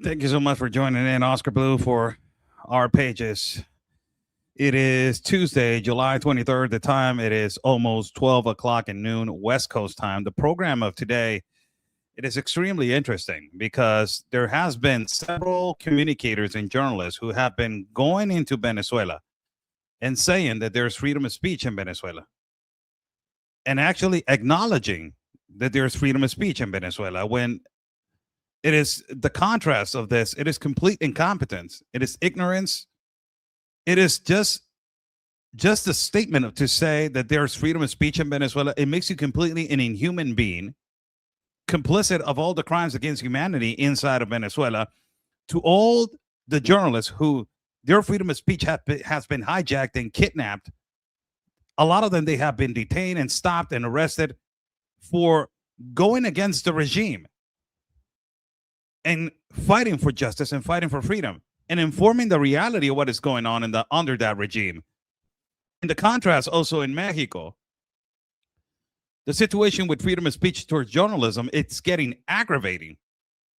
Thank you so much for joining in, Oscar Blue, for our pages. It is Tuesday, July 23rd. The time it is almost 12 o'clock in noon, West Coast time. The program of today, it is extremely interesting because there has been several communicators and journalists who have been going into Venezuela and saying that there's freedom of speech in Venezuela and actually acknowledging that there's freedom of speech in Venezuela when it is the contrast of this. It is complete incompetence. It is ignorance. It is just a statement to say that there's freedom of speech in Venezuela. It makes you completely an inhuman being, complicit of all the crimes against humanity inside of Venezuela. To all the journalists who their freedom of speech has been hijacked and kidnapped, a lot of them, they have been detained and stopped and arrested for going against the regime and fighting for justice and fighting for freedom and informing the reality of what is going on under that regime. In the contrast, also in Mexico, the situation with freedom of speech towards journalism, it's getting aggravating,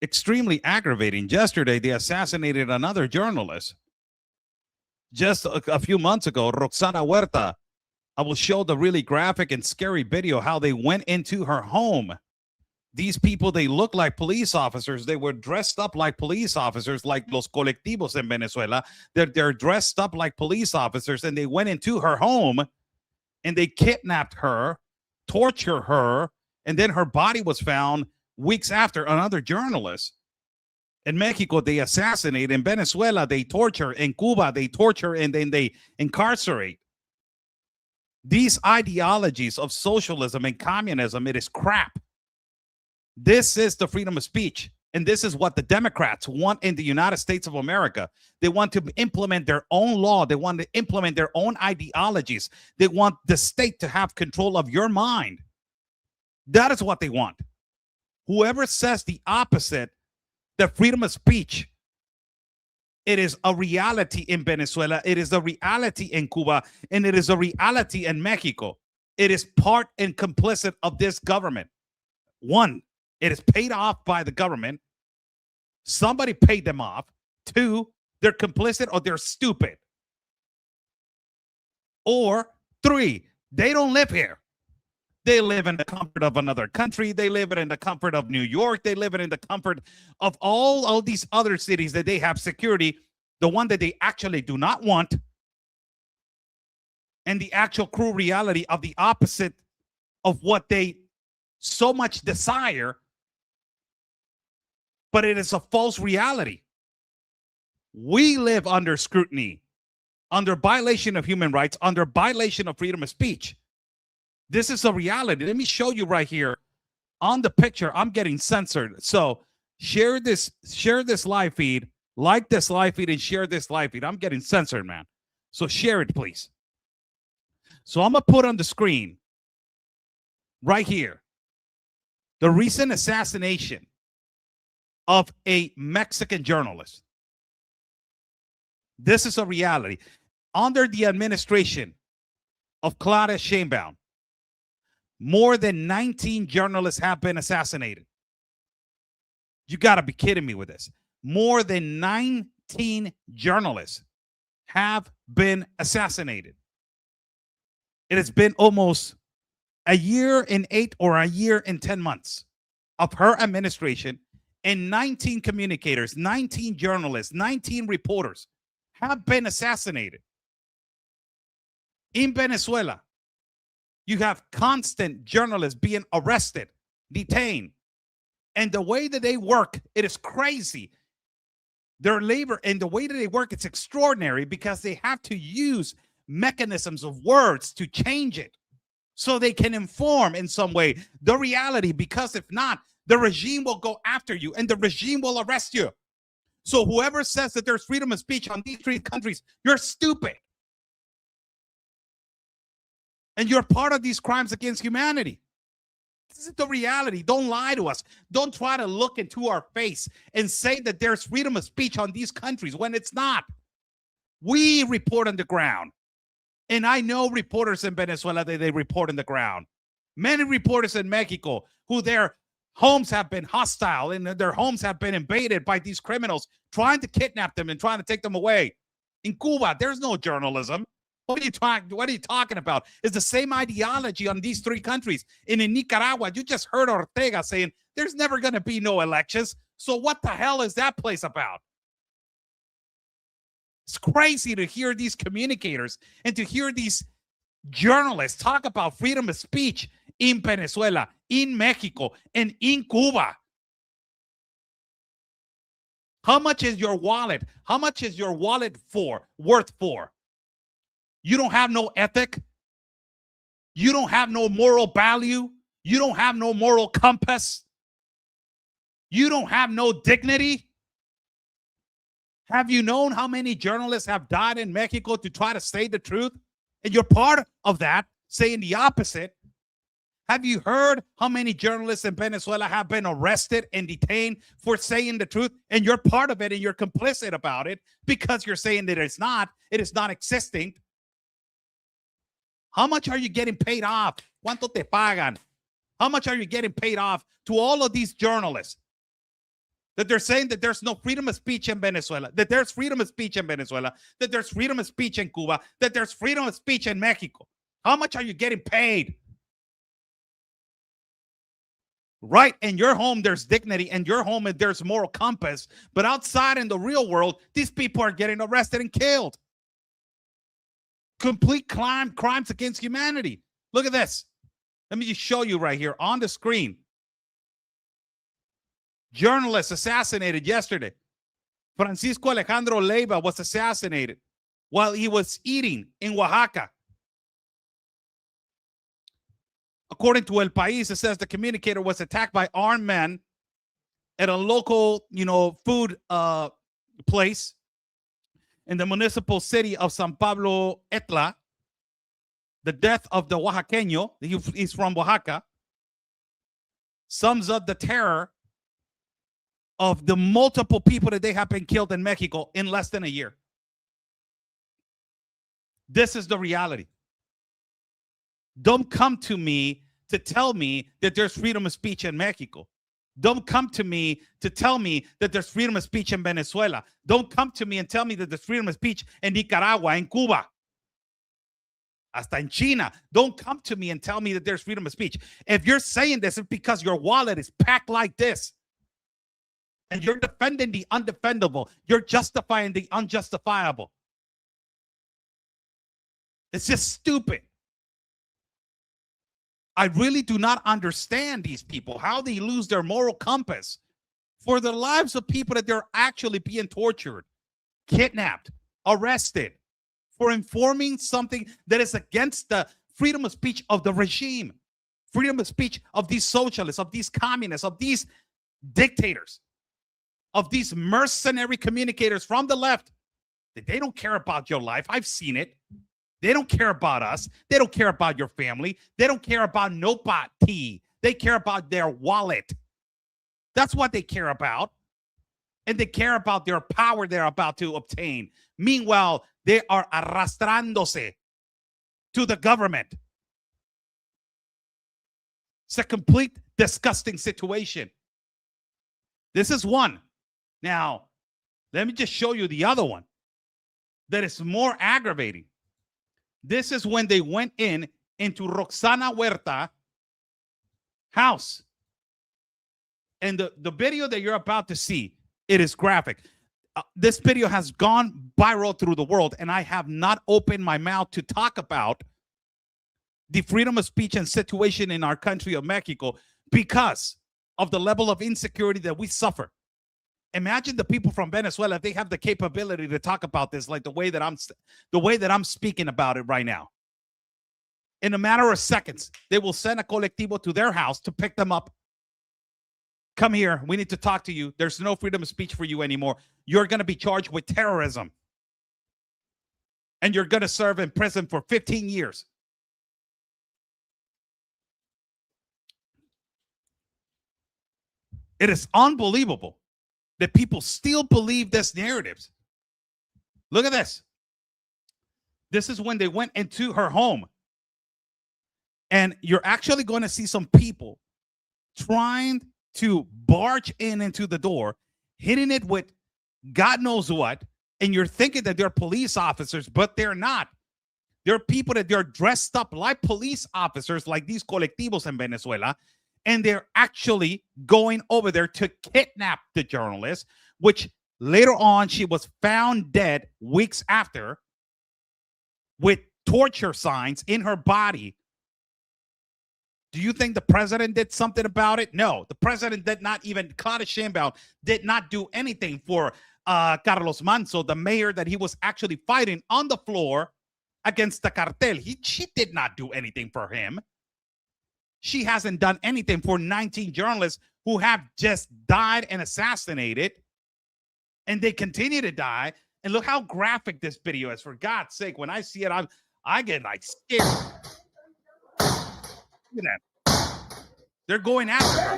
extremely aggravating. Yesterday, they assassinated another journalist. Just a few months ago, Roxana Huerta, I will show the really graphic and scary video how they went into her home. These people, they look like police officers. They were dressed up like police officers, like los colectivos in Venezuela. They're dressed up like police officers, and they went into her home and they kidnapped her, tortured her, and then her body was found weeks after. Another journalist. In Mexico, they assassinate. In Venezuela, they torture. In Cuba, they torture and then they incarcerate. These ideologies of socialism and communism, it is crap. This is the freedom of speech. And this is what the Democrats want in the United States of America. They want to implement their own law. They want to implement their own ideologies. They want the state to have control of your mind. That is what they want. Whoever says the opposite, the freedom of speech, it is a reality in Venezuela. It is a reality in Cuba. And it is a reality in Mexico. It is part and complicit of this government. One, it is paid off by the government. Somebody paid them off. Two, they're complicit or they're stupid. Or three, they don't live here. They live in the comfort of another country. They live in the comfort of New York. They live in the comfort of all these other cities that they have security. The one that they actually do not want. And the actual cruel reality of the opposite of what they so much desire, but it is a false reality. We live under scrutiny, under violation of human rights, under violation of freedom of speech. This is a reality. Let me show you right here on the picture. I'm getting censored. So share this live feed, like this live feed, and share this live feed. I'm getting censored, man. So share it, please. So I'm going to put on the screen right here the recent assassination of a Mexican journalist. This is a reality. Under the administration of Claudia Sheinbaum, more than 19 journalists have been assassinated. You got to be kidding me with this. More than 19 journalists have been assassinated. It has been almost a year and 8 or a year and 10 months of her administration, and 19 communicators, 19 journalists, 19 reporters have been assassinated. In Venezuela, you have constant journalists being arrested, detained. And the way that they work, it is crazy. Their labor and the way that they work, it's extraordinary because they have to use mechanisms of words to change it so they can inform in some way the reality, because if not, the regime will go after you and the regime will arrest you. So whoever says that there's freedom of speech on these three countries, you're stupid. And you're part of these crimes against humanity. This is the reality. Don't lie to us. Don't try to look into our face and say that there's freedom of speech on these countries when it's not. We report on the ground. And I know reporters in Venezuela that they report on the ground. Many reporters in Mexico who they're homes have been hostile and their homes have been invaded by these criminals trying to kidnap them and trying to take them away. In Cuba, there's no journalism. What are you talking about? It's the same ideology on these three countries. And in Nicaragua, you just heard Ortega saying there's never going to be no elections. So what the hell is that place about? It's crazy to hear these communicators and to hear these journalists talk about freedom of speech in Venezuela, in Mexico, and in Cuba. How much is your wallet? How much is your wallet worth for? You don't have no ethic. You don't have no moral value. You don't have no moral compass. You don't have no dignity. Have you known how many journalists have died in Mexico to try to say the truth? And you're part of that, saying the opposite. Have you heard how many journalists in Venezuela have been arrested and detained for saying the truth? And you're part of it and you're complicit about it because you're saying that it is not existing. How much are you getting paid off? ¿Cuánto te pagan? How much are you getting paid off to all of these journalists that they're saying that there's no freedom of speech in Venezuela, that there's freedom of speech in Venezuela, that there's freedom of speech in Cuba, that there's freedom of speech in Mexico? How much are you getting paid? Right, in your home, there's dignity. In your home, there's moral compass. But outside in the real world, these people are getting arrested and killed. Complete crimes against humanity. Look at this. Let me just show you right here on the screen. Journalist assassinated yesterday. Francisco Alejandro Leiva was assassinated while he was eating in Oaxaca. According to El País, it says the communicator was attacked by armed men at a local, food place in the municipal city of San Pablo Etla. The death of the Oaxaqueño, he's from Oaxaca, sums up the terror of the multiple people that they have been killed in Mexico in less than a year. This is the reality. Don't come to me to tell me that there's freedom of speech in Mexico. Don't come to me to tell me that there's freedom of speech in Venezuela. Don't come to me and tell me that there's freedom of speech in Nicaragua, in Cuba, hasta in China. Don't come to me and tell me that there's freedom of speech. If you're saying this, it's because your wallet is packed like this. And you're defending the undefendable. You're justifying the unjustifiable. It's just stupid. I really do not understand these people, how they lose their moral compass for the lives of people that they're actually being tortured, kidnapped, arrested for informing something that is against the freedom of speech of the regime, freedom of speech of these socialists, of these communists, of these dictators, of these mercenary communicators from the left. They don't care about your life. I've seen it. They don't care about us. They don't care about your family. They don't care about nobody. They care about their wallet. That's what they care about. And they care about their power they're about to obtain. Meanwhile, they are arrastrándose to the government. It's a complete disgusting situation. This is one. Now, let me just show you the other one that is more aggravating. This is when they went into Roxana Huerta house. And the video that you're about to see, it is graphic. This video has gone viral through the world, and I have not opened my mouth to talk about the freedom of speech and situation in our country of Mexico because of the level of insecurity that we suffer. Imagine the people from Venezuela, if they have the capability to talk about this like the way that I'm speaking about it right now. In a matter of seconds, they will send a colectivo to their house to pick them up. Come here. We need to talk to you. There's no freedom of speech for you anymore. You're going to be charged with terrorism. And you're going to serve in prison for 15 years. It is unbelievable that people still believe this narratives. Look at this. This is when they went into her home. And you're actually going to see some people trying to barge into the door, hitting it with God knows what, and you're thinking that they're police officers, but they're not. They're people that they're dressed up like police officers, like these colectivos in Venezuela, and they're actually going over there to kidnap the journalist, which later on she was found dead weeks after with torture signs in her body. Do you think the president did something about it? No, the president did not even, Claudia Sheinbaum did not do anything for Carlos Manso, the mayor that he was actually fighting on the floor against the cartel. She did not do anything for him. She hasn't done anything for 19 journalists who have just died and assassinated, and they continue to die. And look how graphic this video is. For God's sake, when I see it, I get like scared. Look at that. They're going after her.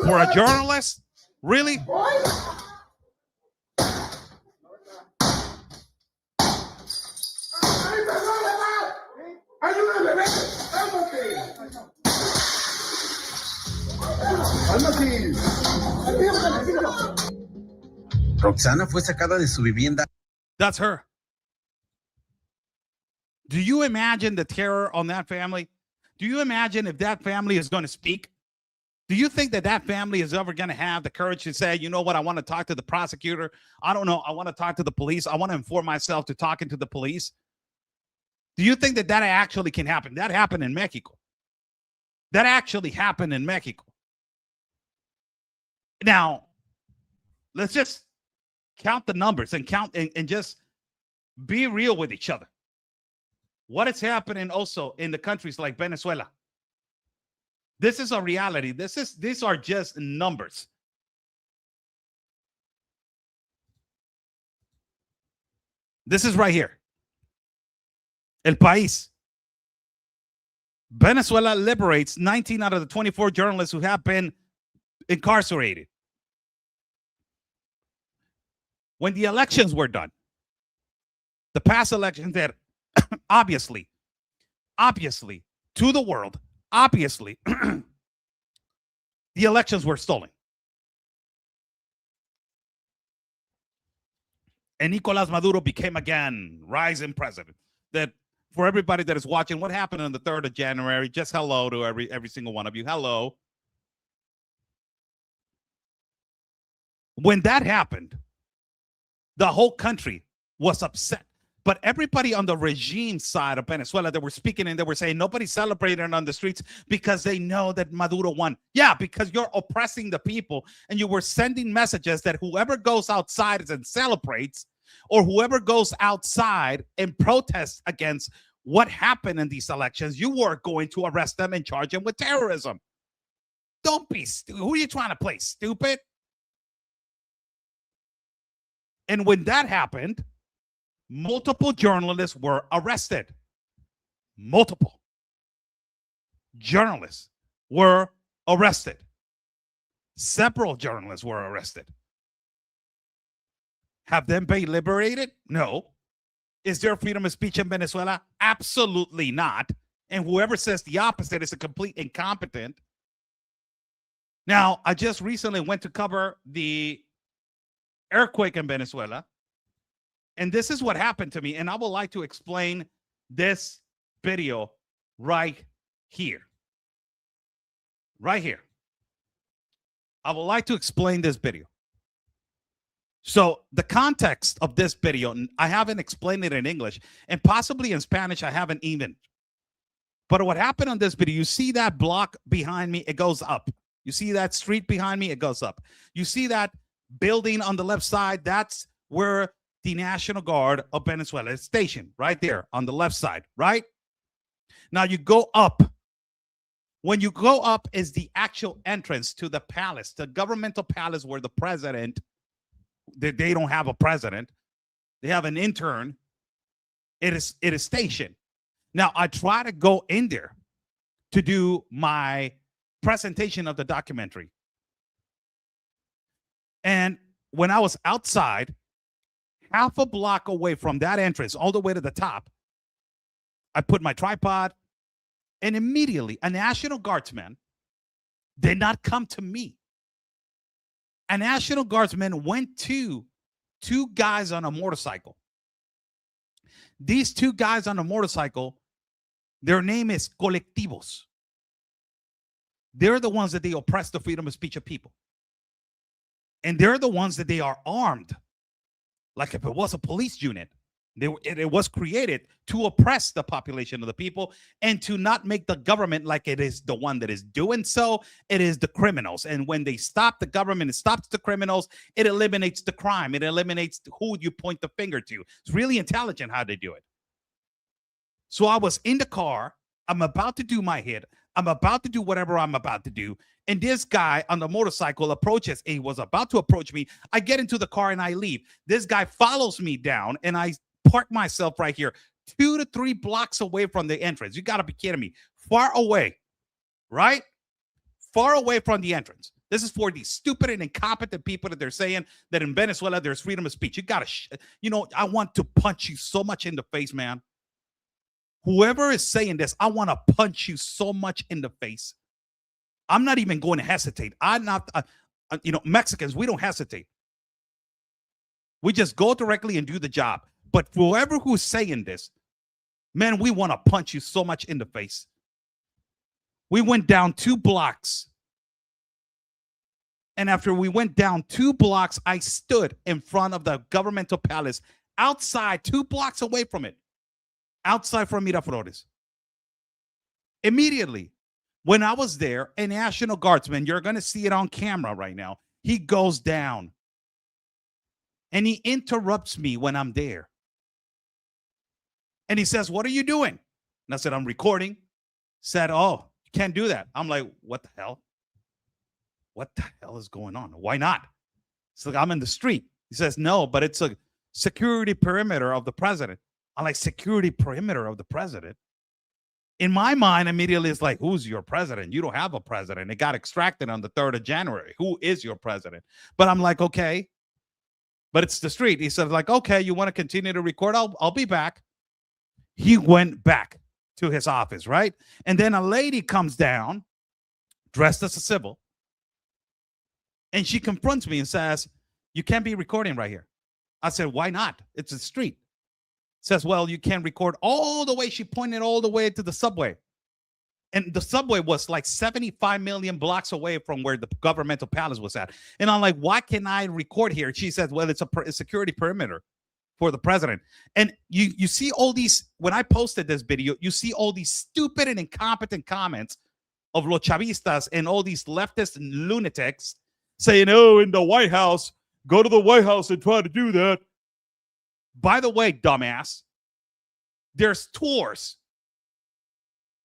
For a journalist? Really? Roxana fue sacada de su vivienda. That's her. Do you imagine the terror on that family? Do you imagine if that family is going to speak? Do you think that that family is ever going to have the courage to say, you know what, I want to talk to the prosecutor. I don't know. I want to talk to the police. I want to inform myself to talking to the police. Do you think that that actually can happen? That happened in Mexico. That actually happened in Mexico. Now, let's just count the numbers and count and just be real with each other. What is happening also in the countries like Venezuela? This is a reality. These are just numbers. This is right here. El País. Venezuela liberates 19 out of the 24 journalists who have been incarcerated. When the elections were done, the past elections that obviously, to the world, obviously, the elections were stolen. And Nicolas Maduro became again rising president. That for everybody that is watching, what happened on the 3rd of January, just hello to every single one of you. Hello. When that happened, the whole country was upset. But everybody on the regime side of Venezuela that were speaking and they were saying nobody's celebrating on the streets because they know that Maduro won. Yeah, because you're oppressing the people and you were sending messages that whoever goes outside and celebrates or whoever goes outside and protests against what happened in these elections, you were going to arrest them and charge them with terrorism. Don't be stupid. Who are you trying to play, stupid? And when that happened, multiple journalists were arrested. Multiple journalists were arrested. Several journalists were arrested. Have them been liberated? No. Is there freedom of speech in Venezuela? Absolutely not. And whoever says the opposite is a complete incompetent. Now, I just recently went to cover the earthquake in Venezuela. And this is what happened to me. And I would like to explain this video right here. Right here. I would like to explain this video. So the context of this video, I haven't explained it in English, and possibly in Spanish, I haven't even. But what happened on this video, you see that block behind me, it goes up. You see that street behind me, it goes up. You see that building on the left side, that's where the National Guard of Venezuela is stationed, right there on the left side, right? Now you go up. When you go up is the actual entrance to the palace, the governmental palace where the president, they don't have a president. They have an intern. It is stationed. Now, I try to go in there to do my presentation of the documentary. And when I was outside, half a block away from that entrance, all the way to the top, I put my tripod, and immediately a National Guardsman did not come to me. A National Guardsman went to two guys on a motorcycle. These two guys on a motorcycle, their name is colectivos. They're the ones that they oppress the freedom of speech of people. And they're the ones that they are armed. Like if it was a police unit, it was created to oppress the population of the people and to not make the government like it is the one that is doing so. It is the criminals. And when they stop the government, it stops the criminals. It eliminates the crime. It eliminates who you point the finger to. It's really intelligent how they do it. So I was in the car. I'm about to do my hit. I'm about to do whatever I'm about to do. And this guy on the motorcycle approaches. He was about to approach me. I get into the car and I leave. This guy follows me down and I park myself right here, 2 to 3 blocks away from the entrance. You got to be kidding me. Far away, right? Far away from the entrance. This is for these stupid and incompetent people that they're saying that in Venezuela there's freedom of speech. You got to, I want to punch you so much in the face, man. Whoever is saying this, I want to punch you so much in the face. I'm not even going to hesitate. I'm not, Mexicans, we don't hesitate. We just go directly and do the job. But whoever who's saying this, man, we want to punch you so much in the face. We went down 2 blocks. And after we went down 2 blocks, I stood in front of the governmental palace outside 2 blocks away from it. Outside from Miraflores. Immediately, when I was there, a National Guardsman, you're going to see it on camera right now, he goes down. And he interrupts me when I'm there. And he says, "What are you doing?" And I said, "I'm recording." Said, "Oh, you can't do that." I'm like, "What the hell? What the hell is going on? Why not?" It's like, "I'm in the street." He says, "No, but it's a security perimeter of the president." I'm like, "Security perimeter of the president?" In my mind, immediately it's like, who's your president? You don't have a president. It got extracted on the 3rd of January. Who is your president? But I'm like, okay. But it's the street. He said, like, okay, you want to continue to record? I'll be back. He went back to his office, right? And then a lady comes down, dressed as a civil, and she confronts me and says, "You can't be recording right here." I said, "Why not? It's a street." Says, "Well, you can't record all the way." She pointed all the way to the subway. And the subway was like 75 million blocks away from where the governmental palace was at. And I'm like, "Why can I record here?" She says, "Well, it's a security perimeter for the president." And you see all these, when I posted this video, you see all these stupid and incompetent comments of los chavistas and all these leftist lunatics saying, "Oh, in the White House, go to the White House and try to do that." By the way, dumbass, there's tours.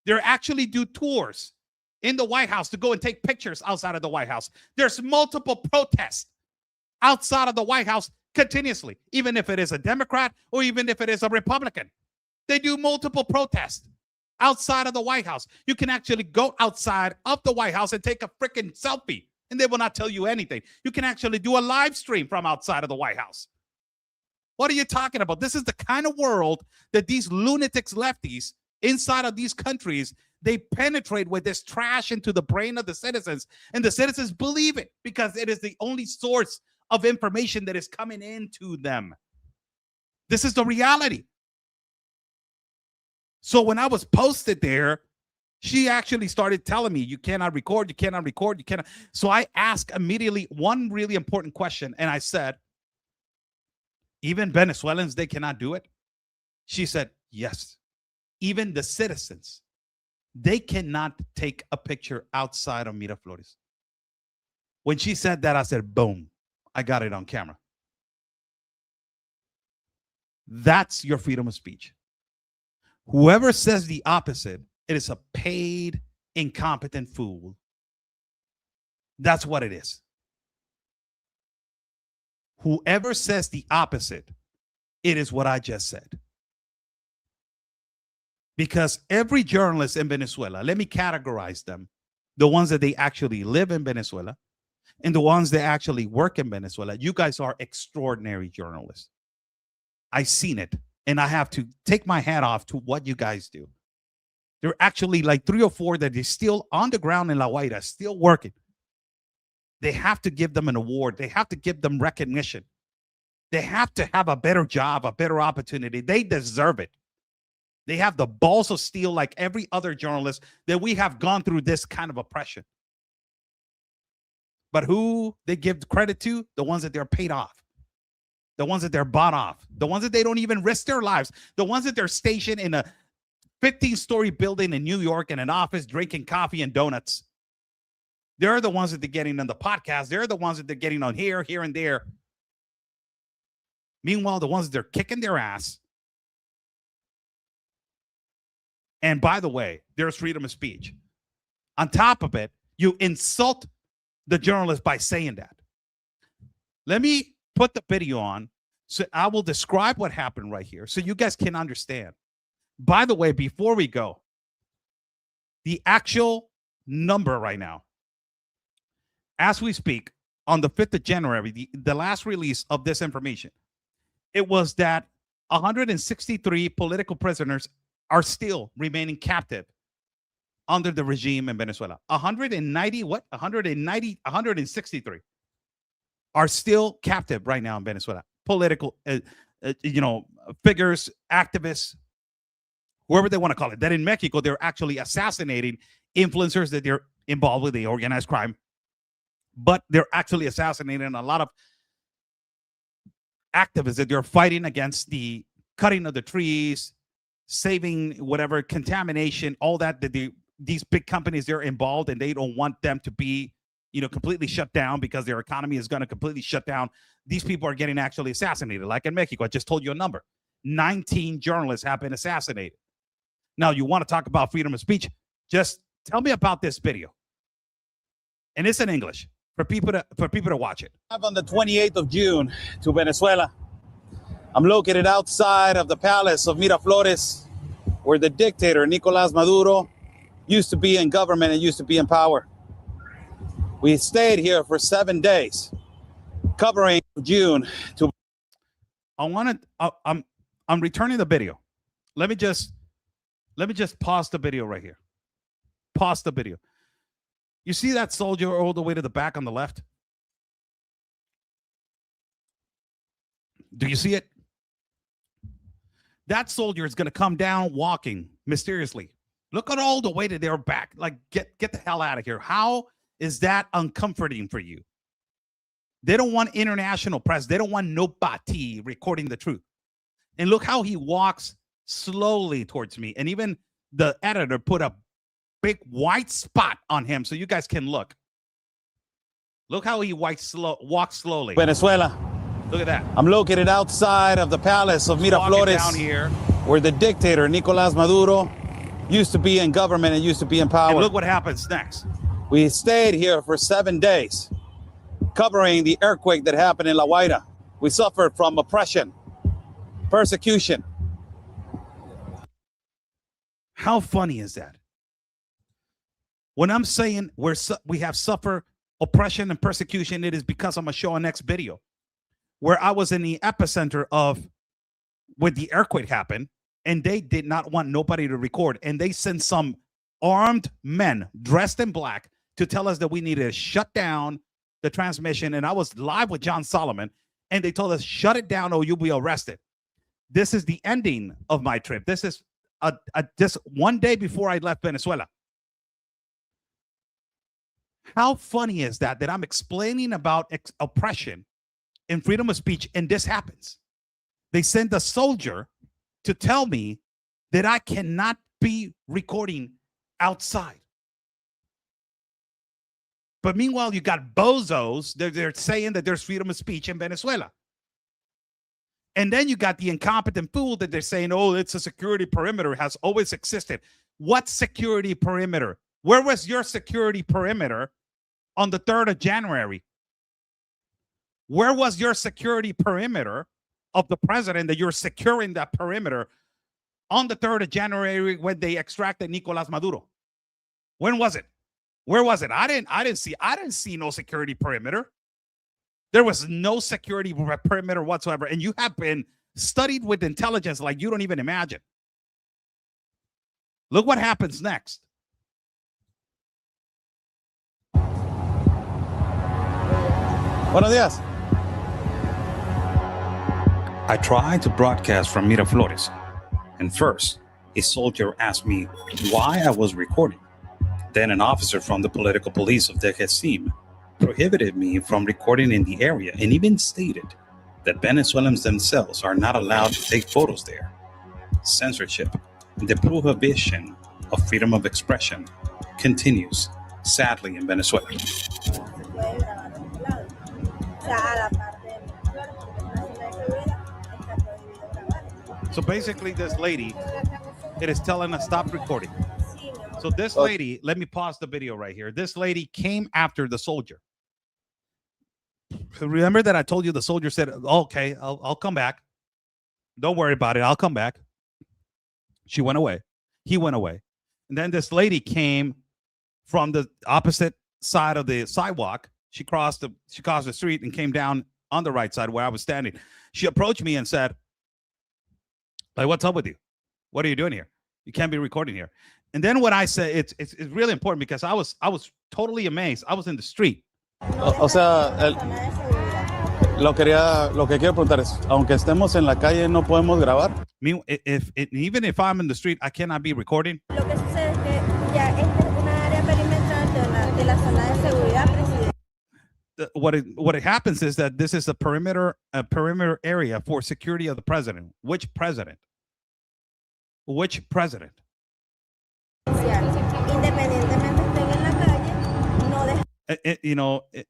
They actually do tours in the White House to go and take pictures outside of the White House. There's multiple protests outside of the White House continuously, even if it is a Democrat or even if it is a Republican. They do multiple protests outside of the White House. You can actually go outside of the White House and take a freaking selfie, and they will not tell you anything. You can actually do a live stream from outside of the White House. What are you talking about? This is the kind of world that these lunatics lefties inside of these countries, they penetrate with this trash into the brain of the citizens, and the citizens believe it because it is the only source of information that is coming into them. This is the reality. So when I was posted there, she actually started telling me, "You cannot record, you cannot record, you cannot." So I asked immediately one really important question, and I said, "Even Venezuelans, they cannot do it?" She said, "Yes. Even the citizens, they cannot take a picture outside of Miraflores." When she said that, I said, boom, I got it on camera. That's your freedom of speech. Whoever says the opposite, it is a paid, incompetent fool. That's what it is. Whoever says the opposite, it is what I just said. Because every journalist in Venezuela, let me categorize them, the ones that they actually live in Venezuela and the ones that actually work in Venezuela. You guys are extraordinary journalists. I've seen it. And I have to take my hat off to what you guys do. There are actually like 3 or 4 that is still on the ground in La Guaira, still working. They have to give them an award. They have to give them recognition. They have to have a better job, a better opportunity. They deserve it. They have the balls of steel like every other journalist that we have gone through this kind of oppression. But who they give credit to? The ones that they're paid off. The ones that they're bought off. The ones that they don't even risk their lives. The ones that they're stationed in a 15-story building in New York in an office drinking coffee and donuts. They're the ones that they're getting on the podcast. They're the ones that they're getting on here and there. Meanwhile, the ones that they're kicking their ass. And by the way, there's freedom of speech. On top of it, you insult the journalist by saying that. Let me put the video on so I will describe what happened right here so you guys can understand. By the way, before we go, the actual number right now, as we speak, on the 5th of January, the last release of this information, it was that 163 political prisoners are still remaining captive under the regime in Venezuela. 163 are still captive right now in Venezuela. Political, figures, activists, whoever they want to call it. That in Mexico, they're actually assassinating influencers that they're involved with the organized crime. But they're actually assassinating a lot of activists that they're fighting against the cutting of the trees, saving whatever contamination, all that these big companies, they're involved, and they don't want them to be, completely shut down because their economy is going to completely shut down. These people are getting actually assassinated. Like in Mexico, I just told you a number. 19 journalists have been assassinated. Now, you want to talk about freedom of speech? Just tell me about this video. And it's in English for people to watch it. On the 28th of June to Venezuela. I'm located outside of the palace of Miraflores, where the dictator Nicolás Maduro used to be in government and used to be in power. We stayed here for 7 days, covering June to. I'm returning the video. Let me just pause the video right here. Pause the video. You see that soldier all the way to the back on the left? Do you see it? That soldier is going to come down walking mysteriously. Look at all the way to their back. Like, get the hell out of here. How is that uncomforting for you? They don't want international press. They don't want nobody recording the truth. And look how he walks slowly towards me. And even the editor put a big white spot on him so you guys can look. Look how he walks slowly. Venezuela. Look at that. I'm located outside of the palace of Miraflores, down here, where the dictator Nicolás Maduro used to be in government and used to be in power. And look what happens next. We stayed here for 7 days, covering the earthquake that happened in La Guaira. We suffered from oppression, persecution. How funny is that? When I'm saying we have suffered oppression and persecution, it is because I'm going to show a next video where I was in the epicenter of when the earthquake happened, and they did not want nobody to record. And they sent some armed men dressed in black to tell us that we needed to shut down the transmission. And I was live with John Solomon, and they told us, shut it down or you'll be arrested. This is the ending of my trip. This is just 1 day before I left Venezuela. How funny is that I'm explaining about oppression and freedom of speech, and this happens? They send a soldier to tell me that I cannot be recording outside. But meanwhile, you got bozos. They're saying that there's freedom of speech in Venezuela. And then you got the incompetent fool that they're saying, oh, it's a security perimeter, has always existed. What security perimeter? Where was your security perimeter on the 3rd of January? Where was your security perimeter of the president that you're securing that perimeter on the 3rd of January when they extracted Nicolás Maduro? When was it? Where was it? I didn't see no security perimeter. There was no security perimeter whatsoever. And you have been studied with intelligence like you don't even imagine. Look what happens next. Buenos días. I tried to broadcast from Miraflores, and first, a soldier asked me why I was recording. Then an officer from the political police of the Qasim prohibited me from recording in the area and even stated that Venezuelans themselves are not allowed to take photos there. Censorship, the prohibition of freedom of expression, continues, sadly, in Venezuela. So basically, this lady, it is telling us stop recording. So this lady, let me pause the video right here. This lady came after the soldier. Remember that I told you the soldier said, okay, I'll come back. Don't worry about it. I'll come back. She went away. He went away. And then this lady came from the opposite side of the sidewalk. She crossed the street and came down on the right side where I was standing. She approached me and said, like, what's up with you? What are you doing here? You can't be recording here. And then what I said, it's really important because I was totally amazed. I was in the street. O sea, lo que quiero preguntar es, aunque estemos en la calle, no podemos grabar. Even if I'm in the street, I cannot be recording. Lo que sucede es que ya esta es una área perimetral de la zona de seguridad, presidente. What it happens is that this is a perimeter area for security of the president. Which president? Which president? Independientemente estén en la calle, no deja.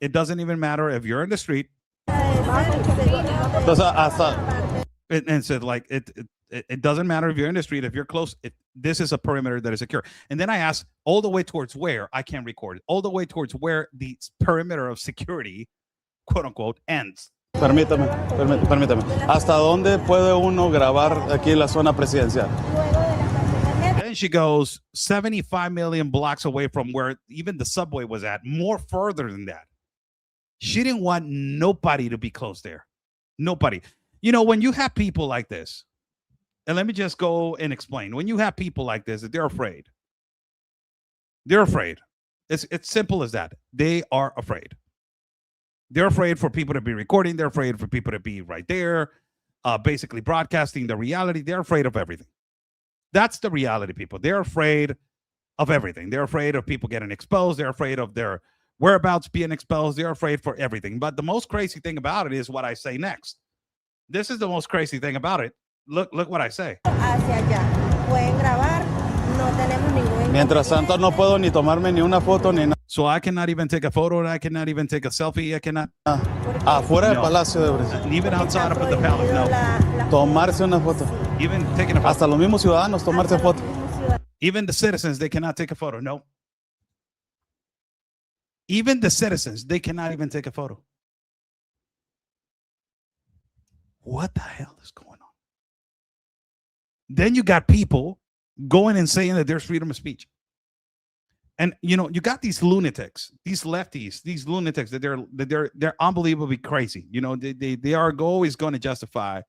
It doesn't even matter if you're in the street. Entonces, hasta And said like it doesn't matter if you're in the street, if you're close. This is a perimeter that is secure. And then I asked all the way towards where I can record it, all the way towards where the perimeter of security, quote unquote, ends. permítame. ¿Hasta dónde puede uno grabar aquí en la zona presidencial? Then she goes 75 million blocks away from where even the subway was at, more further than that. She didn't want nobody to be close there. Nobody. When you have people like this, and let me just go and explain. When you have people like this, they're afraid. They're afraid. It's simple as that. They are afraid. They're afraid for people to be recording. They're afraid for people to be right there, basically broadcasting the reality. They're afraid of everything. That's the reality, people. They're afraid of everything. They're afraid of people getting exposed. They're afraid of their whereabouts being exposed. They're afraid for everything. But the most crazy thing about it is what I say next. This is the most crazy thing about it. Look what I say. Hacia allá. Pueden grabar, no tenemos ningún. Mientras tanto, no puedo ni tomarme ni una foto ni nada. So I cannot even take a photo. I cannot even take a selfie. I cannot. Afuera del No. Palacio de Presidencia. Even outside of the palace. No. Tomarse una foto. Even taking a photo. Hasta los mismos ciudadanos tomarse foto. Even the citizens, they cannot take a photo. No. Even the citizens, they cannot even take a photo. What the hell is going on? Then you got people going and saying that there's freedom of speech. And you got these lunatics, these lefties, these lunatics that they're unbelievably crazy. They are always going to justify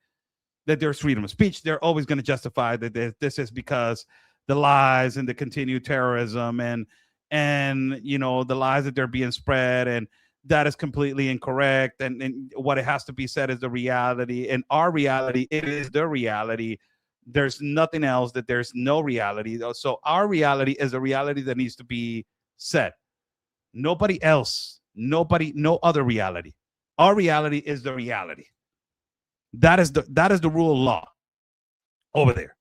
that there's freedom of speech. They're always going to justify that this is because the lies and the continued terrorism and the lies that they're being spread, and that is completely incorrect. And what it has to be said is the reality. And our reality, it is the reality. There's nothing else, that there's no reality. So our reality is the reality that needs to be said. Nobody else, no other reality. Our reality is the reality. That is the rule of law over there.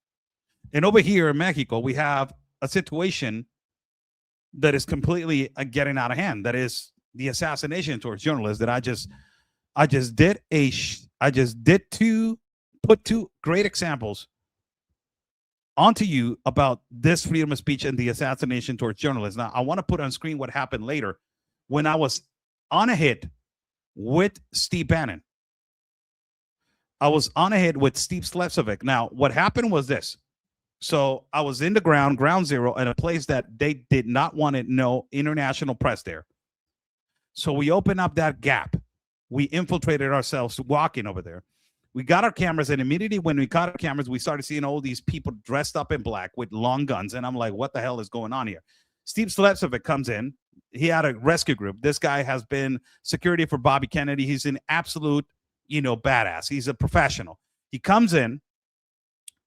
And over here in Mexico, we have a situation that is completely getting out of hand. That is the assassination towards journalists that I just did put two great examples onto you about this freedom of speech and the assassination towards journalists. Now, I want to put on screen what happened later when I was on a hit with Steve Bannon. I was on a hit with Steve Slevsovic. Now, what happened was this. So I was in the ground zero, in a place that they did not want no international press there. So we opened up that gap. We infiltrated ourselves walking over there. We got our cameras, and immediately when we got our cameras, we started seeing all these people dressed up in black with long guns. And I'm like, what the hell is going on here? Steve Slepcevic comes in. He had a rescue group. This guy has been security for Bobby Kennedy. He's an absolute, badass. He's a professional. He comes in.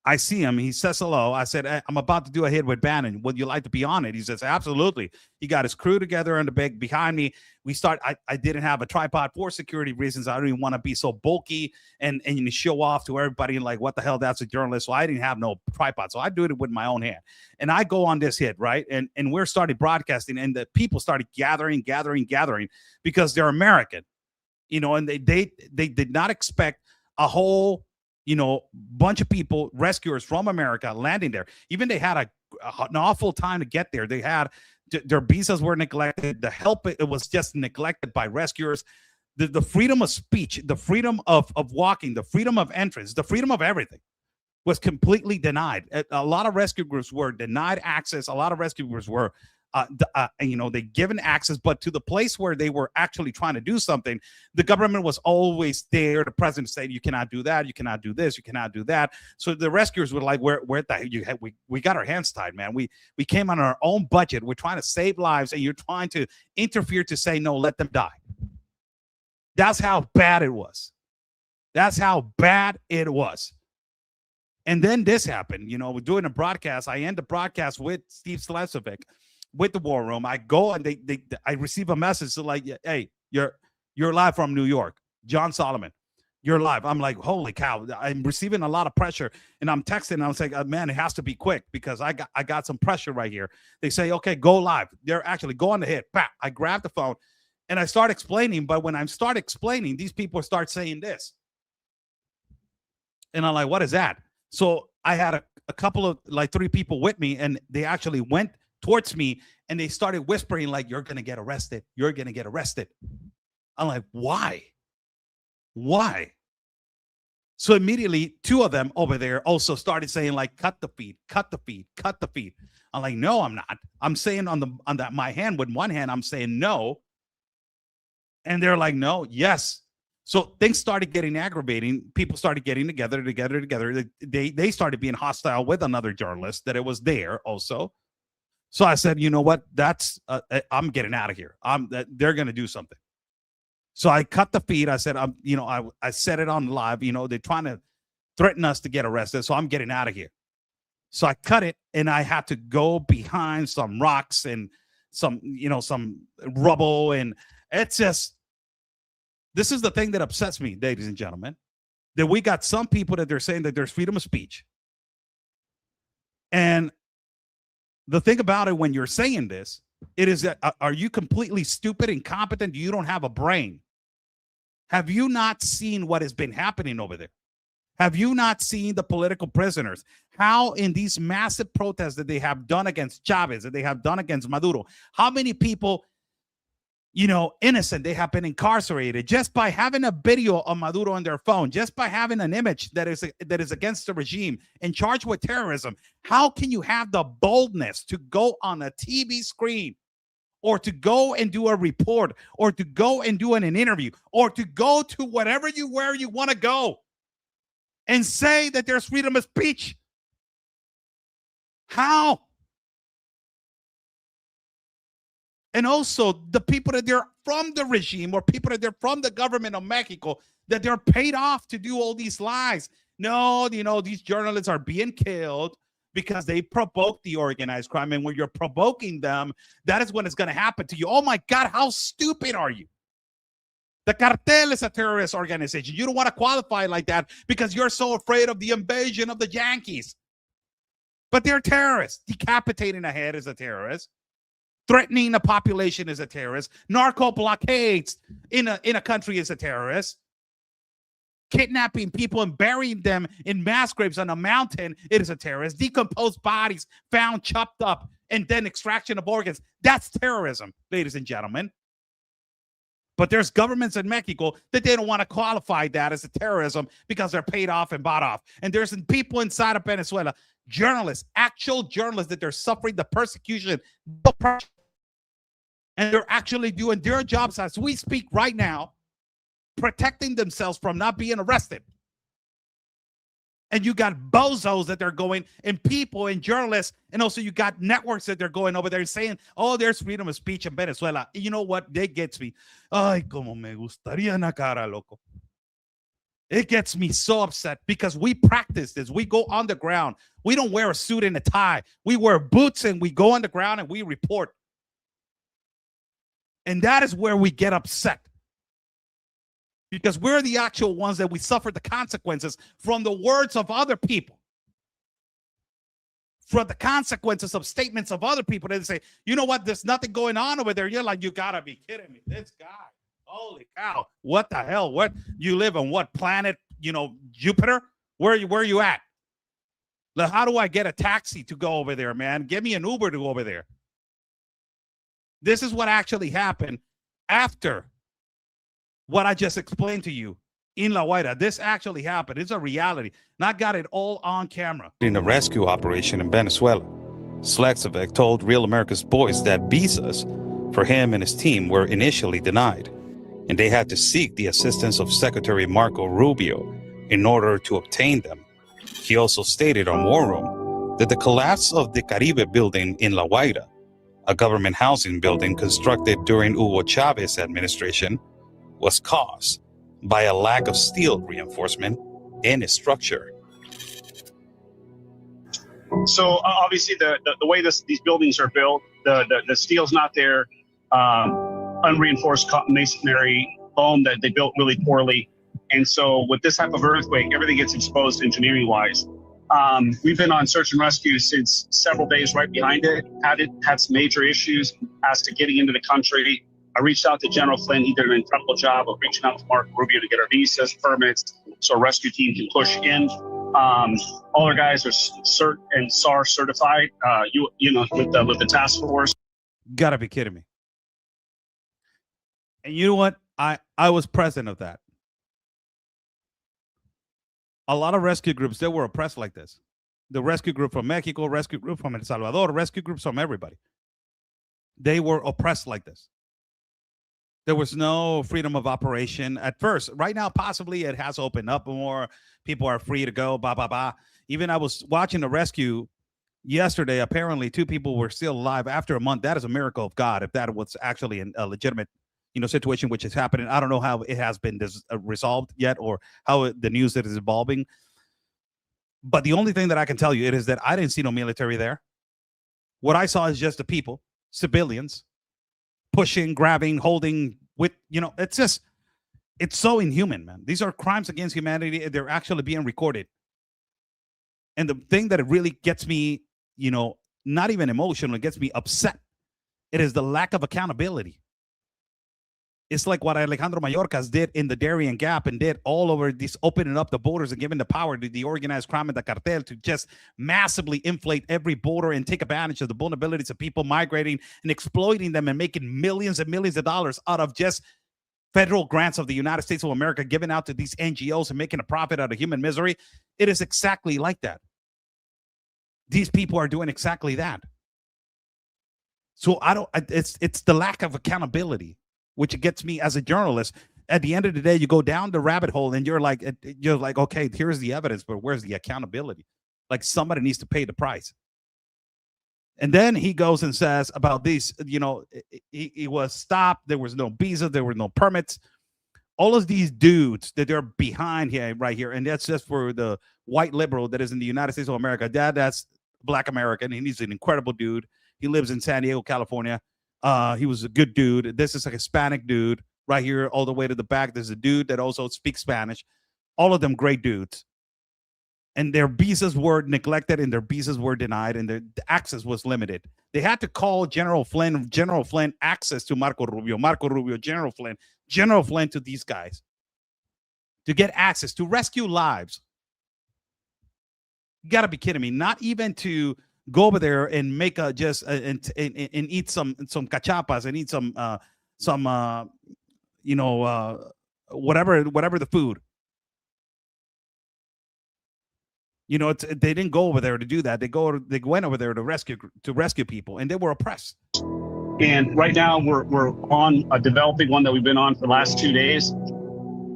I see him. He says hello. I said, I'm about to do a hit with Bannon. Would you like to be on it? He says, absolutely. He got his crew together on the back behind me. We start. I didn't have a tripod for security reasons. I didn't want to be so bulky and show off to everybody like, what the hell, that's a journalist. So I didn't have no tripod. So I do it with my own hand. And I go on this hit, right? And we're started broadcasting, and the people started gathering because they're American, and they did not expect a whole bunch of people, rescuers from America landing there. Even they had an awful time to get there. They had their visas were neglected. The help, it was just neglected by rescuers. The freedom of speech, the freedom of walking, the freedom of entrance, the freedom of everything was completely denied. A lot of rescue groups were denied access. A lot of rescue groups were they given access, but to the place where they were actually trying to do something, the government was always there. The president said, you cannot do that, you cannot do this, you cannot do that. So the rescuers were like, where the we got our hands tied, man. We came on our own budget. We're trying to save lives, and you're trying to interfere to say no, let them die. That's how bad it was. That's how bad it was. And then this happened. We're doing a broadcast. I end the broadcast with Steve Slepcevic with the War Room. I go and I receive a message so like, hey, you're live from New York. John Solomon, you're live. I'm like, holy cow. I'm receiving a lot of pressure, and I'm texting, and I'm saying, man, it has to be quick because I got some pressure right here. They say, okay, go live. They're actually go on the hit. Bah! I grab the phone and I start explaining, but when I start explaining, these people start saying this. And I'm like, what is that? So I had a couple of like 3 people with me, and they actually went towards me, and they started whispering like, you're going to get arrested. You're going to get arrested. I'm like, why? So immediately 2 of them over there also started saying like, cut the feed. I'm like, no, I'm not. I'm saying on my hand, with one hand, I'm saying no. And they're like, no, yes. So things started getting aggravating. People started getting together. They started being hostile with another journalist that it was there also. So I said, you know what? That's I'm getting out of here. They're going to do something. So I cut the feed. I said, I said it on live. They're trying to threaten us to get arrested. So I'm getting out of here. So I cut it, and I had to go behind some rocks and some rubble. And it's just, this is the thing that upsets me, ladies and gentlemen, that we got some people that they're saying that there's freedom of speech. And the thing about it, when you're saying this, it is that, are you completely stupid, incompetent? You don't have a brain. Have you not seen what has been happening over there? Have you not seen the political prisoners? How in these massive protests that they have done against Chavez, that they have done against Maduro, how many people, innocent, they have been incarcerated just by having a video of Maduro on their phone, just by having an image that is against the regime and charged with terrorism. How can you have the boldness to go on a TV screen, or to go and do a report, or to go and do an interview, or to go to where you want to go and say that there's freedom of speech? How? And also the people that they're from the regime, or people that they're from the government of Mexico, that they're paid off to do all these lies. No, these journalists are being killed because they provoke the organized crime. And when you're provoking them, that is when it's going to happen to you. Oh my God, how stupid are you? The cartel is a terrorist organization. You don't want to qualify like that because you're so afraid of the invasion of the Yankees. But they're terrorists. Decapitating a head is a terrorist. Threatening a population is a terrorist. Narco blockades in a country is a terrorist. Kidnapping people and burying them in mass graves on a mountain, it is a terrorist. Decomposed bodies found chopped up and then extraction of organs, that's terrorism, ladies and gentlemen. But there's governments in Mexico that they don't want to qualify that as a terrorism because they're paid off and bought off. And there's people inside of Venezuela, journalists, actual journalists, that they're suffering the persecution, and they're actually doing their jobs as we speak right now, protecting themselves from not being arrested. And you got bozos that they're going, and people and journalists, and also you got networks that they're going over there saying, oh, there's freedom of speech in Venezuela. You know what? That gets me. Ay, como me gustaría na cara, loco. It gets me so upset because we practice this. We go on the ground. We don't wear a suit and a tie. We wear boots and we go on the ground and we report. And that is where we get upset. Because we're the actual ones that we suffer the consequences from the words of other people. From the consequences of statements of other people. They say, you know what, there's nothing going on over there. You're like, you gotta be kidding me. This guy, holy cow. What the hell? What, you live on what planet, Jupiter? Where are you at? Like, how do I get a taxi to go over there, man? Give me an Uber to go over there. This is what actually happened after what I just explained to you in La Guaira. This actually happened. It's a reality. And I got it all on camera. In a rescue operation in Venezuela, Slexovec told Real America's Voice that visas for him and his team were initially denied, and they had to seek the assistance of Secretary Marco Rubio in order to obtain them. He also stated on War Room that the collapse of the Caribe building in La Guaira, a government housing building constructed during Hugo Chavez's administration, was caused by a lack of steel reinforcement in its structure. So obviously the way these buildings are built, the steel's not there, unreinforced masonry foam that they built really poorly. And so with this type of earthquake, everything gets exposed engineering wise. We've been on search and rescue since several days right behind it, had some major issues as to getting into the country. I reached out to General Flynn. He did an incredible job of reaching out to Mark Rubio to get our visas, permits, so a rescue team can push in. All our guys are CERT and SAR certified, with the task force. Gotta be kidding me. And you know what? I was president of that. A lot of rescue groups, they were oppressed like this. The rescue group from Mexico, rescue group from El Salvador, rescue groups from everybody. They were oppressed like this. There was no freedom of operation at first. Right now, possibly it has opened up more. People are free to go, blah, blah, blah. Even I was watching the rescue yesterday. Apparently, 2 people were still alive after a month. That is a miracle of God, if that was actually a legitimate situation which is happening. I don't know how it has been resolved yet or how the news that is evolving. But the only thing that I can tell you is that I didn't see no military there. What I saw is just the people, civilians, pushing, grabbing, holding with, it's so inhuman, man. These are crimes against humanity. They're actually being recorded. And the thing that it really gets me, not even emotional, it gets me upset. It is the lack of accountability. It's like what Alejandro Mayorkas did in the Darien Gap and did all over this, opening up the borders and giving the power to the organized crime and the cartel to just massively inflate every border and take advantage of the vulnerabilities of people migrating and exploiting them and making millions and millions of dollars out of just federal grants of the United States of America given out to these NGOs and making a profit out of human misery. It is exactly like that. These people are doing exactly that. So it's the lack of accountability, which gets me as a journalist. At the end of the day, you go down the rabbit hole and you're like, okay, here's the evidence, but where's the accountability? Like, somebody needs to pay the price. And then he goes and says about these, he was stopped. There was no visa. There were no permits. All of these dudes that they're behind here, right here. And that's just for the white liberal that is in the United States of America. That's Black American. And he's an incredible dude. He lives in San Diego, California. He was a good dude. This is a Hispanic dude right here all the way to the back. There's a dude that also speaks Spanish. All of them great dudes. And their visas were neglected and their visas were denied and their access was limited. They had to call General Flynn access to Marco Rubio, General Flynn to these guys to get access to rescue lives. You got to be kidding me. Not even to go over there and make and eat some cachapas and eat some whatever the food. They didn't go over there to do that. They went over there to rescue people, and they were oppressed. And right now we're on a developing one that we've been on for the last 2 days.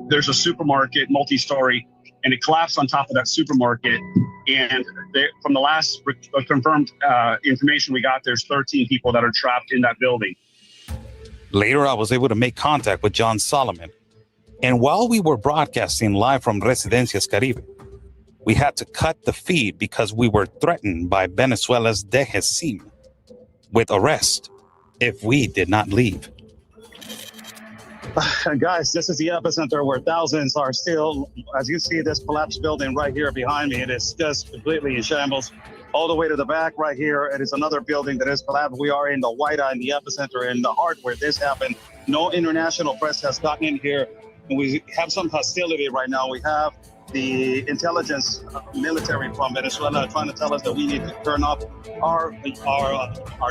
There's a supermarket, multi-story, and it collapsed on top of that supermarket. And from the last confirmed information we got, there's 13 people that are trapped in that building. Later, I was able to make contact with John Solomon. And while we were broadcasting live from Residencias Caribe, we had to cut the feed because we were threatened by Venezuela's DGCIM with arrest if we did not leave. Guys, this is the epicenter where thousands are still, as you see this collapsed building right here behind me, it is just completely in shambles. All the way to the back right here, it is another building that is collapsed. We are in the white eye, in the epicenter, in the heart where this happened. No international press has gotten in here, and we have some hostility right now. We have the intelligence military from Venezuela trying to tell us that we need to turn off our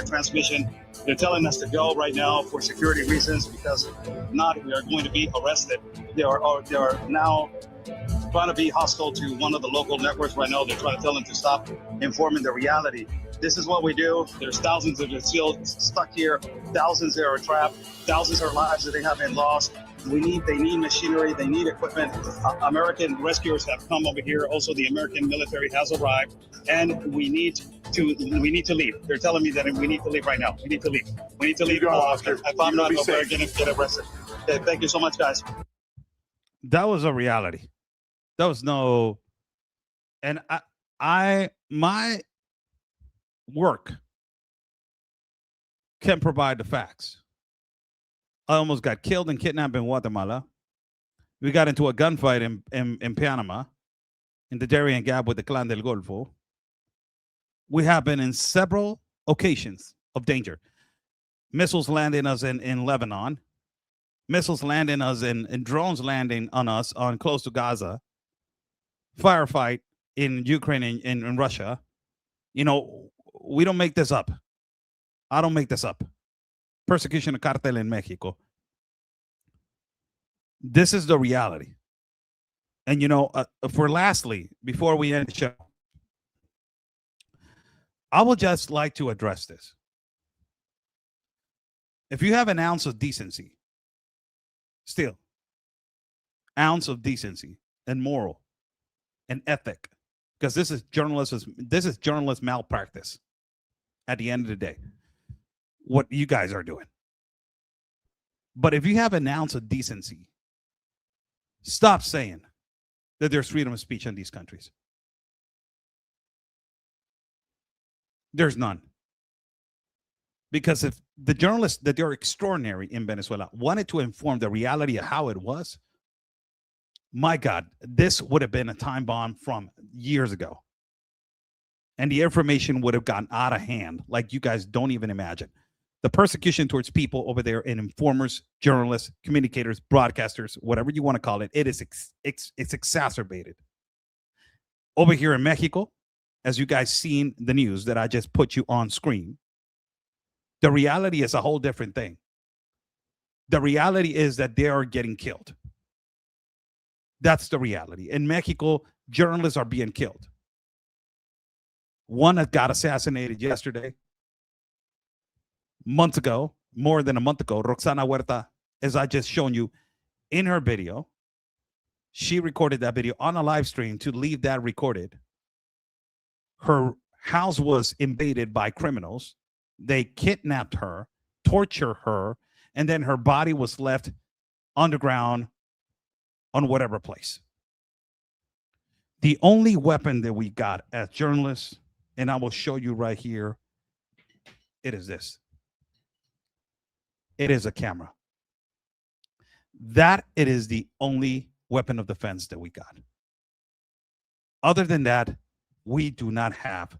transmission. They're telling us to go right now for security reasons, because if not, we are going to be arrested. They are now trying to be hostile to one of the local networks right now. They're trying to tell them to stop informing the reality. This is what we do. There's thousands that are still stuck here, thousands that are trapped, thousands of lives that they have been lost. They need machinery, they need equipment. American rescuers have come over here. Also, the American military has arrived, and we need to leave. They're telling me that we need to leave right now. We need to leave. We need to leave. If I'm not, we're going to get arrested. Okay, thank you so much, guys. That was a reality. That was no, and my work can provide the facts. I almost got killed and kidnapped in Guatemala. We got into a gunfight in Panama, in the Darien Gap with the Clan del Golfo. We have been in several occasions of danger. Missiles landing us in Lebanon. Missiles landing us and drones landing on us on close to Gaza. Firefight in Ukraine and in Russia. You know, we don't make this up. I don't make this up. Persecution of cartel in Mexico. This is the reality. And, you know, lastly, before we end the show, I would just like to address this. If you have an ounce of decency, still, ounce of decency and moral and ethic, because this is journalist malpractice at the end of the day, what you guys are doing. But if you have an ounce of decency, stop saying that there's freedom of speech in these countries. There's none. Because if the journalists that are extraordinary in Venezuela wanted to inform the reality of how it was, my God, this would have been a time bomb from years ago. And the information would have gotten out of hand like you guys don't even imagine. The persecution towards people over there and informers, journalists, communicators, broadcasters, whatever you want to call it, it's exacerbated. Over here in Mexico, as you guys seen the news that I just put you on screen, the reality is a whole different thing. The reality is that they are getting killed. That's the reality. In Mexico, journalists are being killed. One that got assassinated yesterday. Months ago, more than a month ago, Roxana Huerta, as I just shown you in her video, she recorded that video on a live stream to leave that recorded. Her house was invaded by criminals. They kidnapped her, tortured her, and then her body was left underground on whatever place. The only weapon that we got as journalists, and I will show you right here, it is this. It is a camera. That it is the only weapon of defense that we got. Other than that, we do not have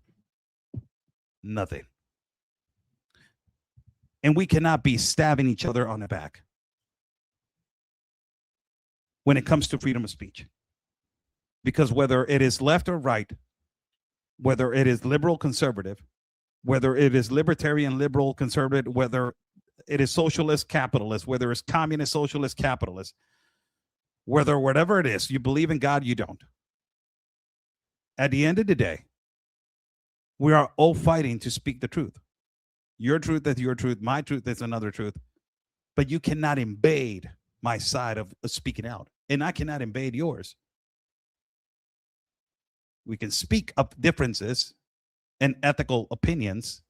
nothing. And we cannot be stabbing each other on the back when it comes to freedom of speech. Because whether it is left or right, whether it is liberal conservative, whether it is libertarian liberal conservative, whether it is socialist capitalist, whether it's communist socialist capitalist, whatever it is, you believe in God, you don't. At the end of the day, we are all fighting to speak the truth. Your truth is your truth. My truth is another truth. But you cannot invade my side of speaking out. And I cannot invade yours. We can speak up differences and ethical opinions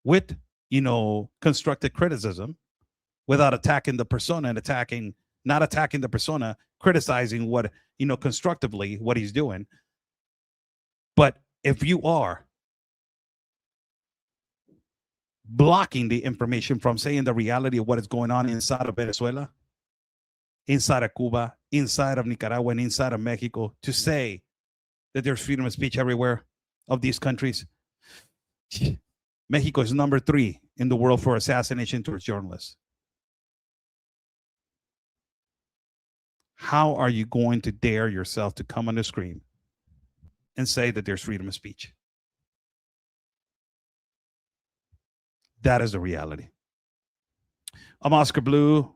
with, constructive criticism without attacking the persona and not attacking the persona, criticizing what, constructively what he's doing. But if you are blocking the information from saying the reality of what is going on inside of Venezuela, inside of Cuba, inside of Nicaragua, and inside of Mexico, to say that there's freedom of speech everywhere of these countries, Mexico is number 3 in the world for assassination towards journalists. How are you going to dare yourself to come on the screen and say that there's freedom of speech? That is the reality. I'm Oscar Blue.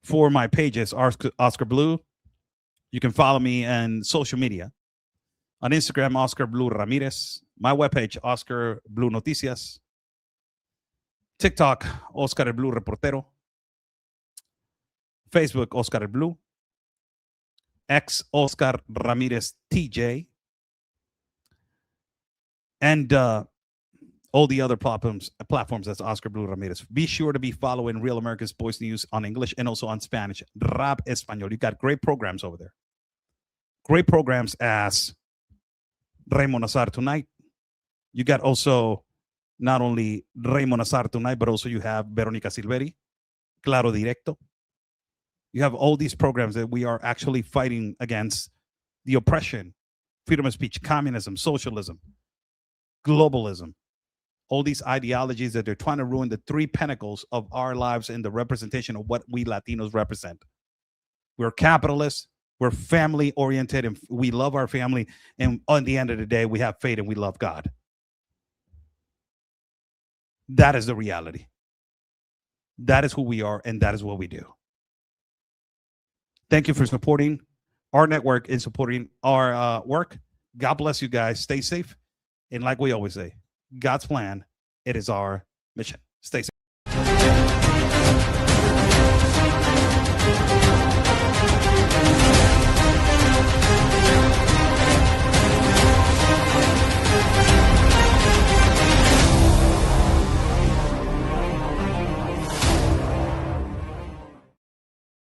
For my pages, Oscar Blue. You can follow me on social media. On Instagram, Oscar Blue Ramirez. My webpage, Oscar Blue Noticias. TikTok, Oscar el Blue Reportero. Facebook, Oscar el Blue. X, Oscar Ramirez TJ. And all the other platforms, that's Oscar Blue Ramirez. Be sure to be following Real America's Voice News on English and also on Spanish. Rap Español. You got great programs over there. Great programs as Raymond Azar Tonight. You got also not only Raymond Azar Tonight, but also you have Veronica Silveri, Claro Directo. You have all these programs that we are actually fighting against the oppression, freedom of speech, communism, socialism, globalism. All these ideologies that they're trying to ruin the 3 pinnacles of our lives and the representation of what we Latinos represent. We're capitalists, we're family oriented, and we love our family. And on the end of the day, we have faith and we love God. That is the reality. That is who we are, and that is what we do. Thank you for supporting our network and supporting our work. God bless you guys. Stay safe. And like we always say, God's plan, it is our mission. Stay safe.